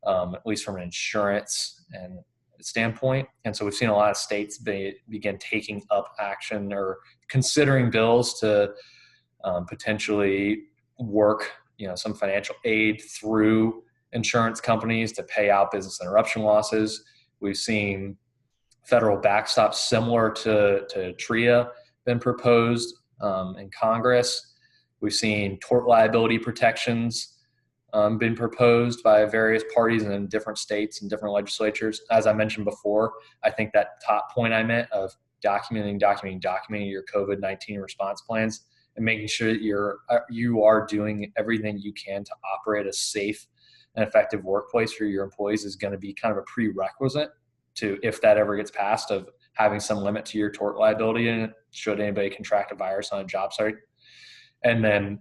at least from an insurance and standpoint. And so we've seen a lot of states begin taking up action or considering bills to potentially work, some financial aid through insurance companies to pay out business interruption losses. We've seen federal backstops similar to TRIA been proposed in Congress. We've seen tort liability protections been proposed by various parties in different states and different legislatures. As I mentioned before, I think that top point I meant of documenting your COVID-19 response plans and making sure that you are doing everything you can to operate a safe and effective workplace for your employees is going to be kind of a prerequisite to, if that ever gets passed, of having some limit to your tort liability in it should anybody contract a virus on a job site. And then,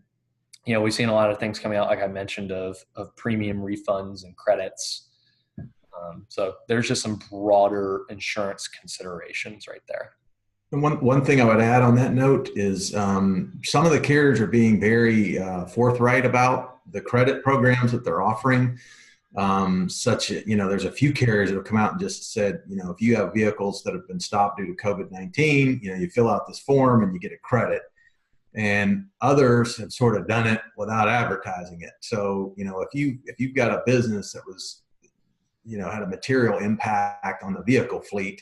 we've seen a lot of things coming out, like I mentioned, of premium refunds and credits. So there's just some broader insurance considerations right there.
And one thing I would add on that note is some of the carriers are being very forthright about the credit programs that they're offering. There's a few carriers that have come out and just said, if you have vehicles that have been stopped due to COVID-19, you fill out this form and you get a credit. And others have sort of done it without advertising it. So, if you've got a business that was, had a material impact on the vehicle fleet,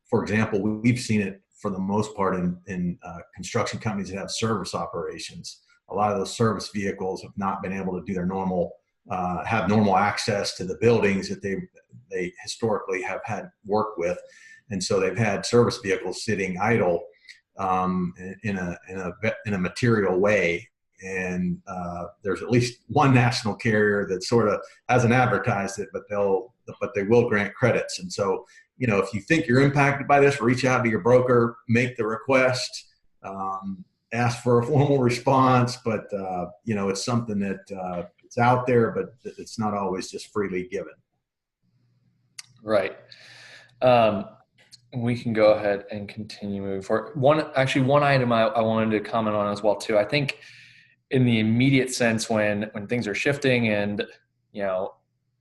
for example, we've seen it for the most part in construction companies that have service operations. A lot of those service vehicles have not been able to do their normal access to the buildings that they historically have had work with. And so they've had service vehicles sitting idle in a material way. And there's at least one national carrier that sort of hasn't advertised it, but they will grant credits. And so, if you think you're impacted by this, reach out to your broker, make the request, ask for a formal response. But it's something that it's out there, but it's not always just freely given.
Right. We can go ahead and continue moving forward. One item I wanted to comment on as well too. I think in the immediate sense, when things are shifting and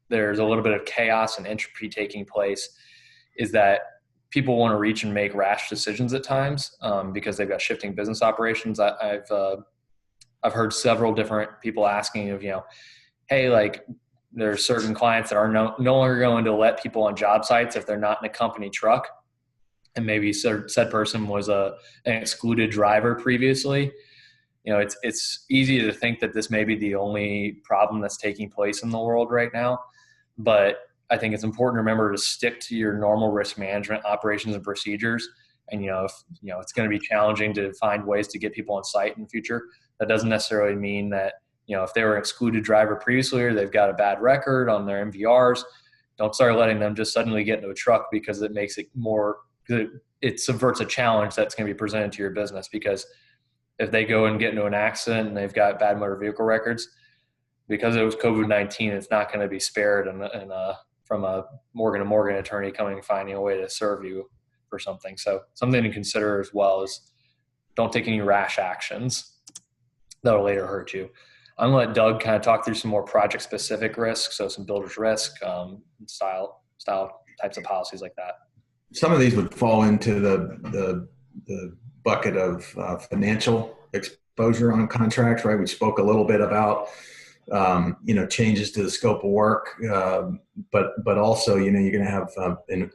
there's a little bit of chaos and entropy taking place, is that people want to reach and make rash decisions at times because they've got shifting business operations. I've heard several different people asking of hey, like there are certain clients that are no longer going to let people on job sites if they're not in a company truck. and maybe said person was an excluded driver previously, it's easy to think that this may be the only problem that's taking place in the world right now. But I think it's important to remember to stick to your normal risk management operations and procedures. And, if, it's going to be challenging to find ways to get people on site in the future. That doesn't necessarily mean that, if they were an excluded driver previously or they've got a bad record on their MVRs, don't start letting them just suddenly get into a truck, because it makes it it subverts a challenge that's going to be presented to your business. Because if they go and get into an accident and they've got bad motor vehicle records, because it was COVID-19, it's not going to be spared from a Morgan & Morgan attorney coming and finding a way to serve you for something. So something to consider as well is don't take any rash actions that'll later hurt you. I'm going to let Doug kind of talk through some more project-specific risks, so some builder's risk, style types of policies like that.
Some of these would fall into the bucket of financial exposure on contracts, right? We spoke a little bit about changes to the scope of work, but also you're going to have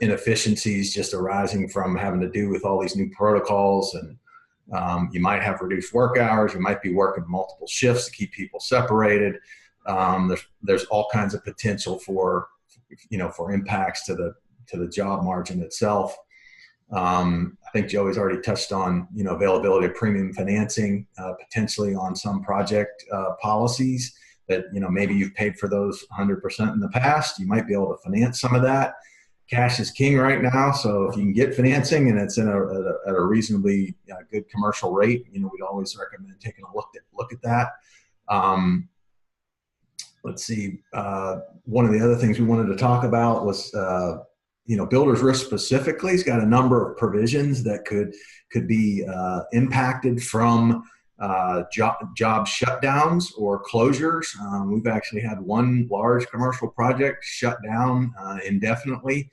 inefficiencies just arising from having to do with all these new protocols, and you might have reduced work hours. You might be working multiple shifts to keep people separated. There's all kinds of potential for impacts to the job margin itself. I think Joey's already touched on, availability of premium financing, potentially on some project policies that, maybe you've paid for those 100% in the past. You might be able to finance some of that. Cash is king right now. So if you can get financing and it's at a reasonably good commercial rate, we'd always recommend taking a look at that. Let's see. One of the other things we wanted to talk about was, builder's risk specifically has got a number of provisions that could be impacted from job shutdowns or closures. We've actually had one large commercial project shut down indefinitely.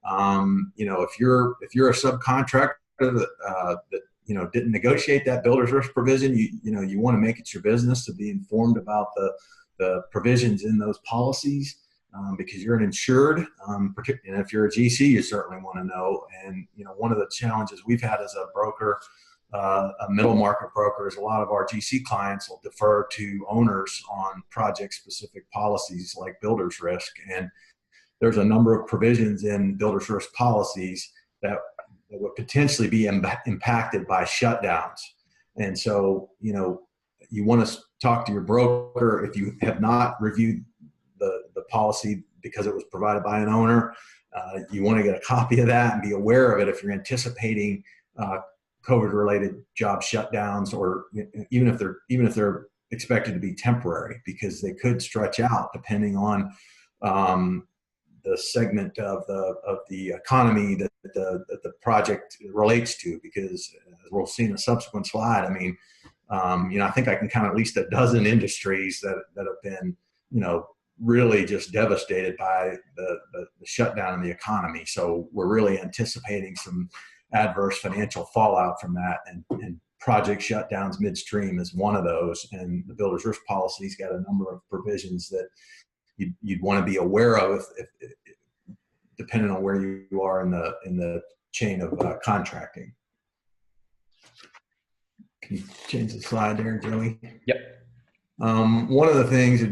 If you're a subcontractor that didn't negotiate that builder's risk provision, you want to make it your business to be informed about the provisions in those policies. Because you're an insured, particularly, and if you're a GC, you certainly want to know. And one of the challenges we've had as a broker, a middle market broker, is a lot of our GC clients will defer to owners on project-specific policies like builder's risk. And there's a number of provisions in builder's risk policies that would potentially be impacted by shutdowns. And so, you want to talk to your broker if you have not reviewed the policy because it was provided by an owner. You want to get a copy of that and be aware of it if you're anticipating COVID-related job shutdowns, or even if they're expected to be temporary, because they could stretch out depending on the segment of the economy that the project relates to. Because as we'll see in a subsequent slide, I think I can count at least a dozen industries that have been really just devastated by the shutdown in the economy. So we're really anticipating some adverse financial fallout from that, and project shutdowns midstream is one of those. And the builder's risk policy's got a number of provisions that you'd want to be aware of if depending on where you are in the chain of contracting. Can you change the slide there, Joey?
Yep.
One of the things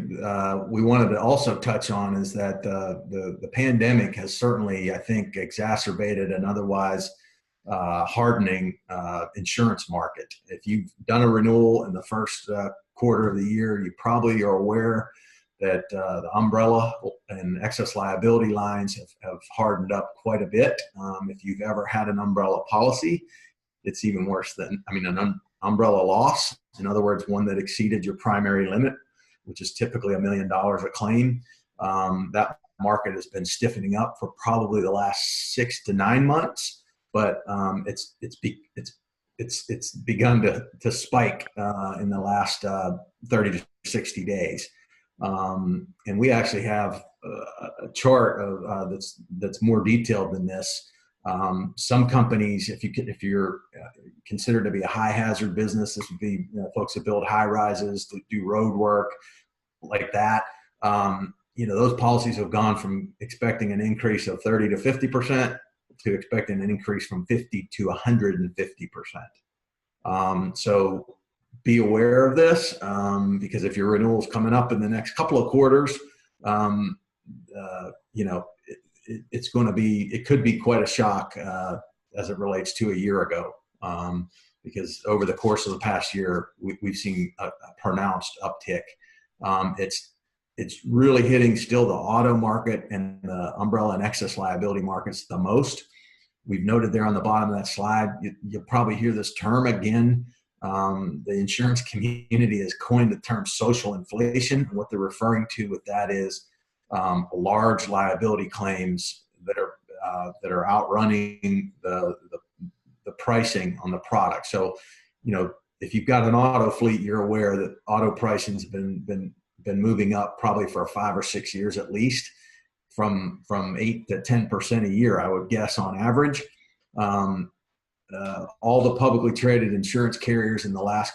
we wanted to also touch on is that the pandemic has certainly, I think, exacerbated an otherwise hardening insurance market. If you've done a renewal in the first quarter of the year, you probably are aware that the umbrella and excess liability lines have hardened up quite a bit. If you've ever had an umbrella policy, it's even worse than, an umbrella loss. In other words, one that exceeded your primary limit, which is typically $1 million a claim. That market has been stiffening up for probably the last 6 to 9 months, but it's begun to spike in the last 30 to 60 days. And we actually have a chart of that's more detailed than this. Some companies, if you're considered to be a high hazard business, this would be folks that build high rises, to do road work like that. Those policies have gone from expecting an increase of 30 to 50% to expect an increase from 50 to 150%. So be aware of this, because if your renewal is coming up in the next couple of quarters, it could be quite a shock as it relates to a year ago, because over the course of the past year, we've seen a pronounced uptick. It's really hitting still the auto market and the umbrella and excess liability markets the most. We've noted there on the bottom of that slide, you'll probably hear this term again. The insurance community has coined the term social inflation. What they're referring to with that is large liability claims that are outrunning the pricing on the product. So, if you've got an auto fleet, you're aware that auto pricing's been moving up probably for 5 or 6 years at least, from 8 to 10% a year, I would guess, on average. All the publicly traded insurance carriers in the last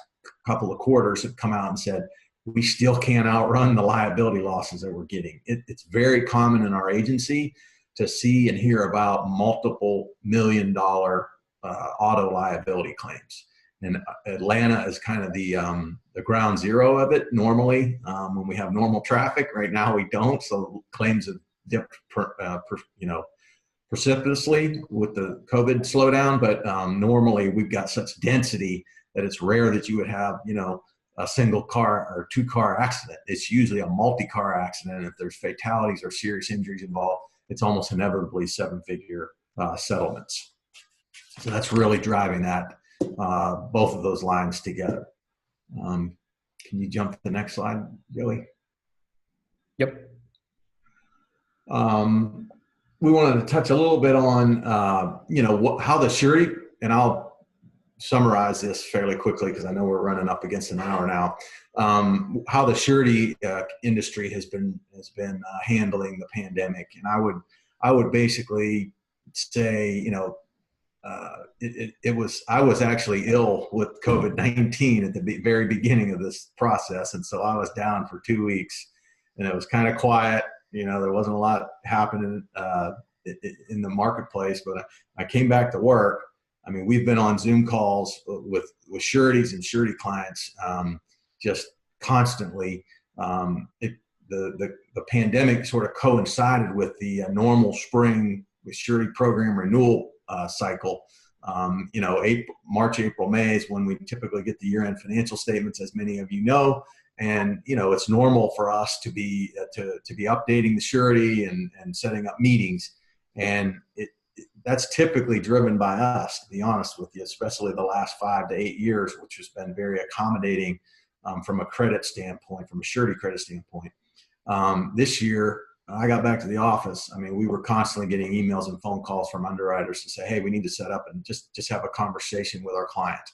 couple of quarters have come out and said, we still can't outrun the liability losses that we're getting. It's very common in our agency to see and hear about multiple $1-million auto liability claims. And Atlanta is kind of the ground zero of it normally, when we have normal traffic. Right now we don't, so claims have dipped precipitously with the COVID slowdown, but normally we've got such density that it's rare that you would have, a single car or 2-car accident. It's usually a multi-car accident. If there's fatalities or serious injuries involved, it's almost inevitably 7-figure settlements. So that's really driving that, both of those lines together. Can you jump to the next slide, Joey?
Yep.
We wanted to touch a little bit on, how the surety, and I'll summarize this fairly quickly because I know we're running up against an hour now. How the surety industry has been handling the pandemic, and I would basically say, I was actually ill with COVID-19 at the very beginning of this process, and so I was down for 2 weeks, and it was kind of quiet. There wasn't a lot happening in the marketplace, but I came back to work. I mean, we've been on Zoom calls with sureties and surety clients just constantly. The pandemic sort of coincided with the normal spring with surety program renewal cycle. March, April, May is when we typically get the year-end financial statements, as many of you know. And it's normal for us to be updating the surety and setting up meetings, and that's typically driven by us, to be honest with you, especially the last 5 to 8 years, which has been very accommodating from a credit standpoint, from a surety credit standpoint. This year, I got back to the office. I mean, we were constantly getting emails and phone calls from underwriters to say, hey, we need to set up and just have a conversation with our client.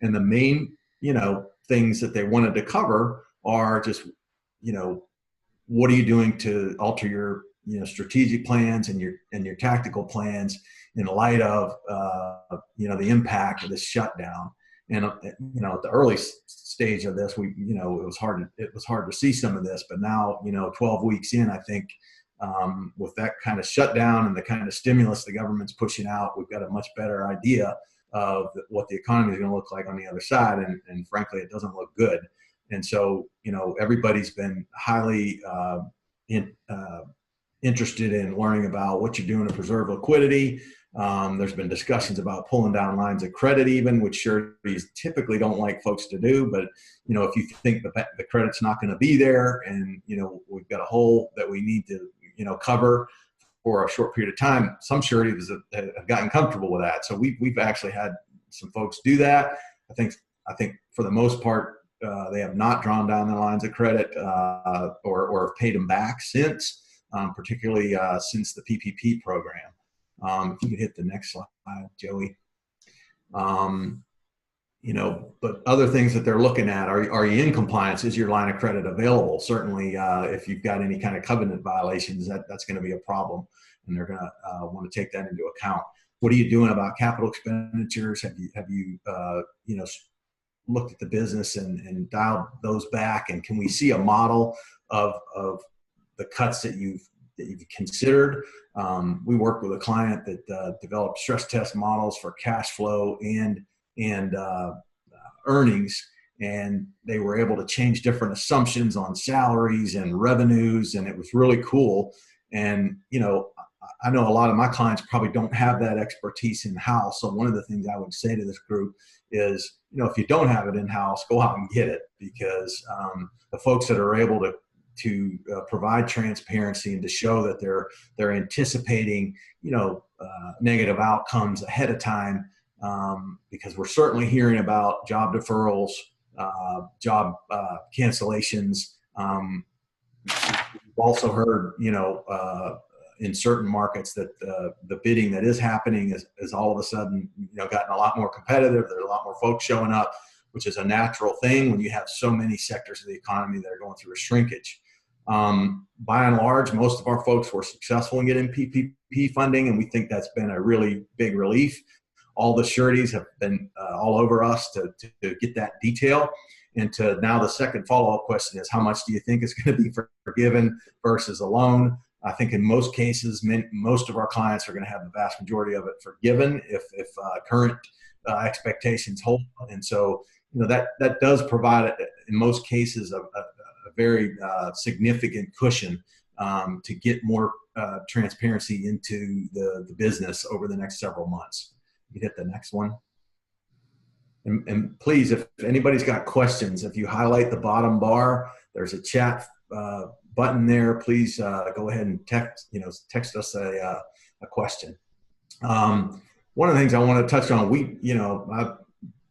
And the main, things that they wanted to cover are just, what are you doing to alter your, strategic plans and your tactical plans in light of, the impact of this shutdown. And, at the early stage of this, it was hard to see some of this, but now, 12 weeks in, I think, with that kind of shutdown and the kind of stimulus the government's pushing out, we've got a much better idea of what the economy is going to look like on the other side. And frankly, it doesn't look good. And so, everybody's been highly interested in learning about what you're doing to preserve liquidity. There's been discussions about pulling down lines of credit even, which sureties typically don't like folks to do. But, if you think the credit's not going to be there and, we've got a hole that we need to, cover for a short period of time, some sureties have gotten comfortable with that. So we've actually had some folks do that. I think for the most part, they have not drawn down their lines of credit or have paid them back since, particularly since the PPP program. If you could hit the next slide, Joey. But other things that they're looking at, are you in compliance? Is your line of credit available? Certainly, if you've got any kind of covenant violations, that's going to be a problem, and they're going to want to take that into account. What are you doing about capital expenditures? Have you looked at the business and dialed those back? And can we see a model of the cuts that you've you've considered. We worked with a client that developed stress test models for cash flow and earnings, and they were able to change different assumptions on salaries and revenues, and it was really cool. And I know a lot of my clients probably don't have that expertise in-house. So one of the things I would say to this group is, if you don't have it in-house, go out and get it, because the folks that are able to provide transparency and to show that they're anticipating, negative outcomes ahead of time, because we're certainly hearing about job deferrals, job cancellations. We've also heard, in certain markets that the bidding that is happening is all of a sudden, gotten a lot more competitive. There's a lot more folks showing up, which is a natural thing when you have so many sectors of the economy that are going through a shrinkage. By and large, most of our folks were successful in getting PPP funding, and we think that's been a really big relief. All the sureties have been all over us to get that detail. And now the second follow-up question is, how much do you think is going to be forgiven versus a loan? I think in most cases, most of our clients are going to have the vast majority of it forgiven if current expectations hold. And so, that does provide, in most cases, a very significant cushion to get more transparency into the business over the next several months. You hit the next one. And please, if anybody's got questions, if you highlight the bottom bar, there's a chat button there. Please go ahead and text us a question. One of the things I want to touch on, I've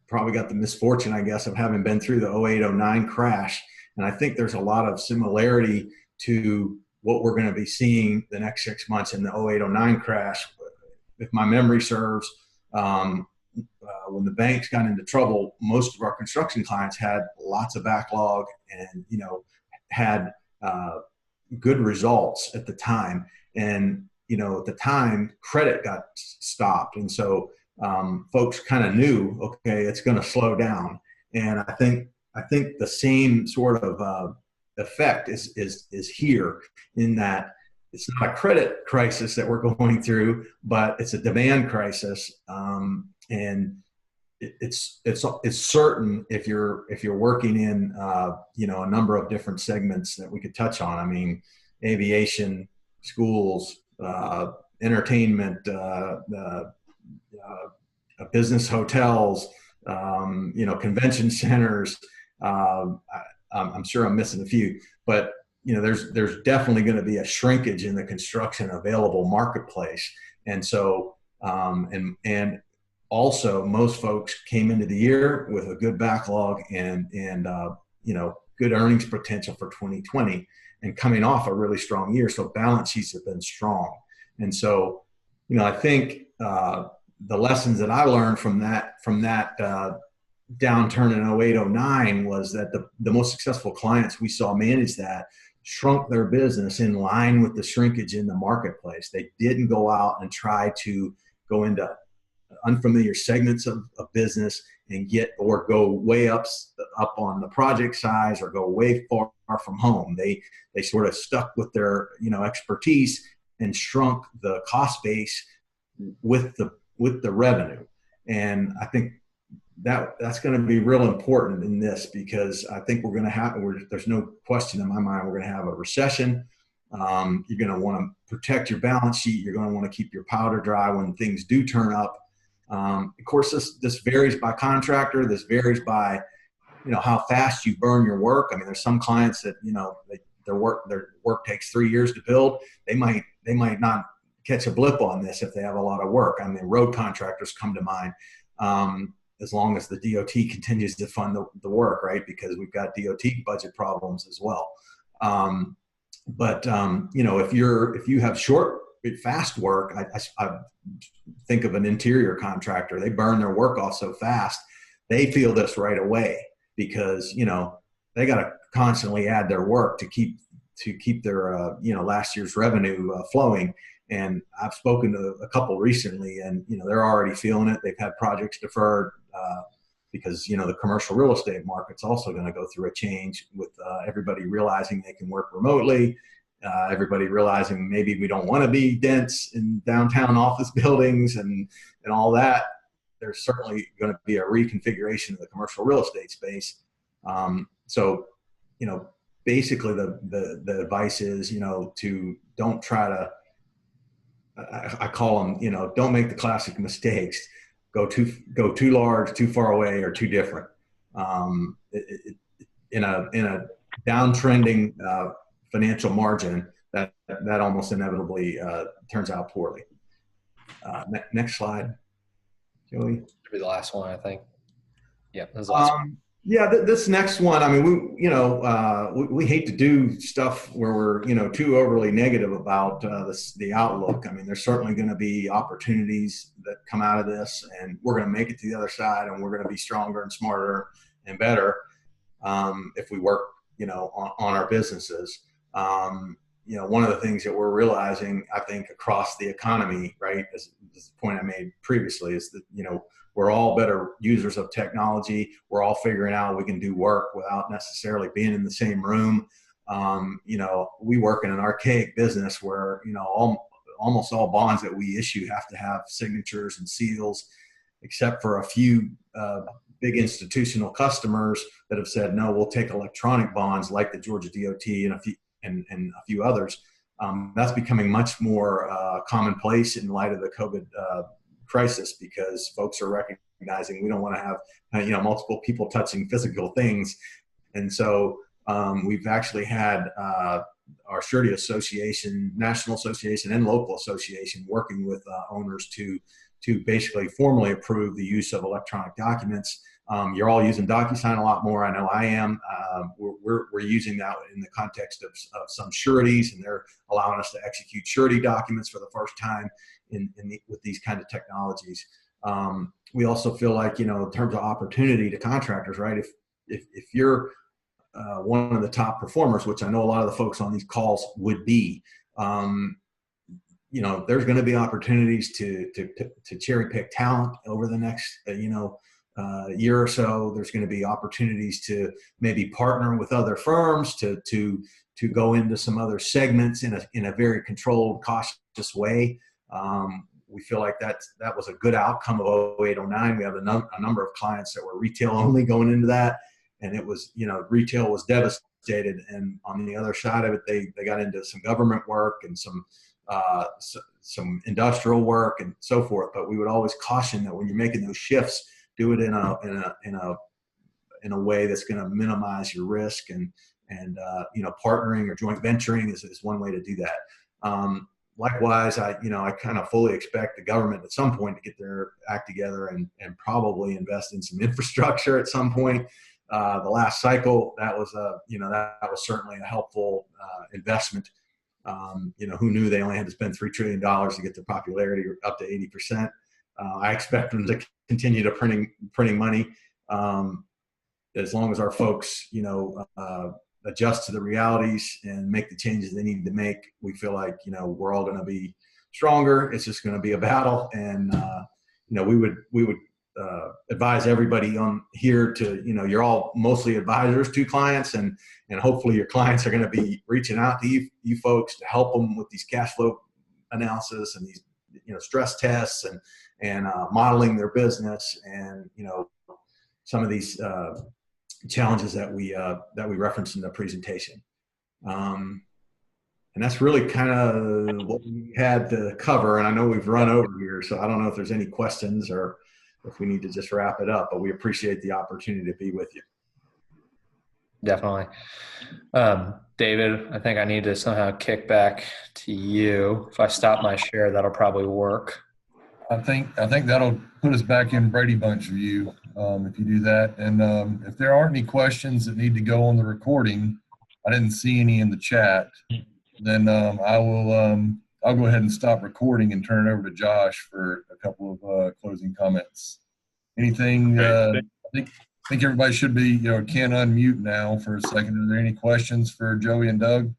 probably got the misfortune, I guess, of having been through the 08-09 crash. And I think there's a lot of similarity to what we're going to be seeing the next 6 months in the 08-09 crash. If my memory serves, when the banks got into trouble, most of our construction clients had lots of backlog and, had good results at the time. And, at the time, credit got stopped. And so folks kind of knew, okay, it's going to slow down. And I think the same sort of effect is here, in that it's not a credit crisis that we're going through, but it's a demand crisis. And it's certain if you're working in a number of different segments that we could touch on. I mean, aviation, schools, entertainment, business hotels, convention centers. I'm sure I'm missing a few, but there's definitely going to be a shrinkage in the construction available marketplace. And so and also, most folks came into the year with a good backlog and good earnings potential for 2020, and coming off a really strong year. So balance sheets have been strong. And so, I think the lessons that I learned from that downturn in 08-09 was that the most successful clients we saw manage that shrunk their business in line with the shrinkage in the marketplace. They didn't go out and try to go into unfamiliar segments of business and go way up on the project size or go way far from home. They sort of stuck with their expertise and shrunk the cost base with the revenue. And I think that's going to be real important in this, because I think we're going to have, there's no question in my mind, we're going to have a recession. You're going to want to protect your balance sheet. You're going to want to keep your powder dry when things do turn up. Of course, this varies by contractor. This varies by, how fast you burn your work. I mean, there's some clients that, their work takes 3 years to build. They might not catch a blip on this if they have a lot of work. I mean, road contractors come to mind. As long as the DOT continues to fund the work, right? Because we've got DOT budget problems as well. But if you have fast work, I think of an interior contractor. They burn their work off so fast, they feel this right away, because they got to constantly add their work to keep their last year's revenue flowing. And I've spoken to a couple recently, and they're already feeling it. They've had projects deferred because the commercial real estate market's also going to go through a change with everybody realizing they can work remotely, everybody realizing maybe we don't want to be dense in downtown office buildings and all that. There's certainly going to be a reconfiguration of the commercial real estate space. So, basically the advice is, to don't try to, I call them, don't make the classic mistakes. Go too large, too far away, or too different. In a downtrending financial margin, that almost inevitably turns out poorly. Next slide, Joey.
Should be the last one, I think. Yeah, this is the last one.
Yeah, this next one, I mean, we hate to do stuff where we're, too overly negative about the outlook. I mean, there's certainly going to be opportunities that come out of this, and we're going to make it to the other side, and we're going to be stronger and smarter and better if we work, on our businesses. One of the things that we're realizing, I think, across the economy, right, as the point I made previously, is that, we're all better users of technology. We're all figuring out we can do work without necessarily being in the same room. We work in an archaic business where, almost all bonds that we issue have to have signatures and seals, except for a few big institutional customers that have said, no, we'll take electronic bonds like the Georgia DOT and a few others. That's becoming much more commonplace in light of the COVID crisis, because folks are recognizing we don't want to have multiple people touching physical things. And so we've actually had our Surety Association, National Association, and local association working with owners to basically formally approve the use of electronic documents. You're all using DocuSign a lot more. I know I am. We're using that in the context of some sureties, and they're allowing us to execute surety documents for the first time with these kind of technologies. We also feel like, in terms of opportunity to contractors, right? If you're one of the top performers, which I know a lot of the folks on these calls would be, there's going to be opportunities to cherry pick talent over the next, year or so. There's going to be opportunities to maybe partner with other firms to go into some other segments in a very controlled, cautious way. We feel like that was a good outcome of 08, 09. We have a number of clients that were retail only going into that, and it was, retail was devastated. And on the other side of it, they got into some government work and some industrial work and so forth. But we would always caution that when you're making those shifts, do it in a way that's going to minimize your risk, and partnering or joint venturing is one way to do that. Likewise, I kind of fully expect the government at some point to get their act together and probably invest in some infrastructure at some point. The last cycle, that was certainly a helpful investment. Who knew they only had to spend $3 trillion to get their popularity up to 80%. I expect them to continue to printing money as long as our folks, adjust to the realities and make the changes they need to make. We feel like, we're all going to be stronger. It's just going to be a battle. And, we would advise everybody on here to, you're all mostly advisors to clients, and hopefully your clients are going to be reaching out to you folks to help them with these cash flow analysis and these, stress tests and modeling their business, and, some of these challenges that we referenced in the presentation. And that's really kind of what we had to cover. And I know we've run over here, so I don't know if there's any questions or if we need to just wrap it up, but we appreciate the opportunity to be with you.
Definitely. David, I think I need to somehow kick back to you. If I stop my share, that'll probably work.
I think that'll put us back in Brady Bunch view if you do that. And if there aren't any questions that need to go on the recording, I didn't see any in the chat, then I'll go ahead and stop recording and turn it over to Josh for a couple of closing comments. Anything? I think everybody should be, can unmute now for a second. Are there any questions for Joey and Doug?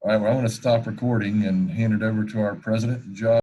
All right, well, I'm going to stop recording and hand it over to our president, Josh.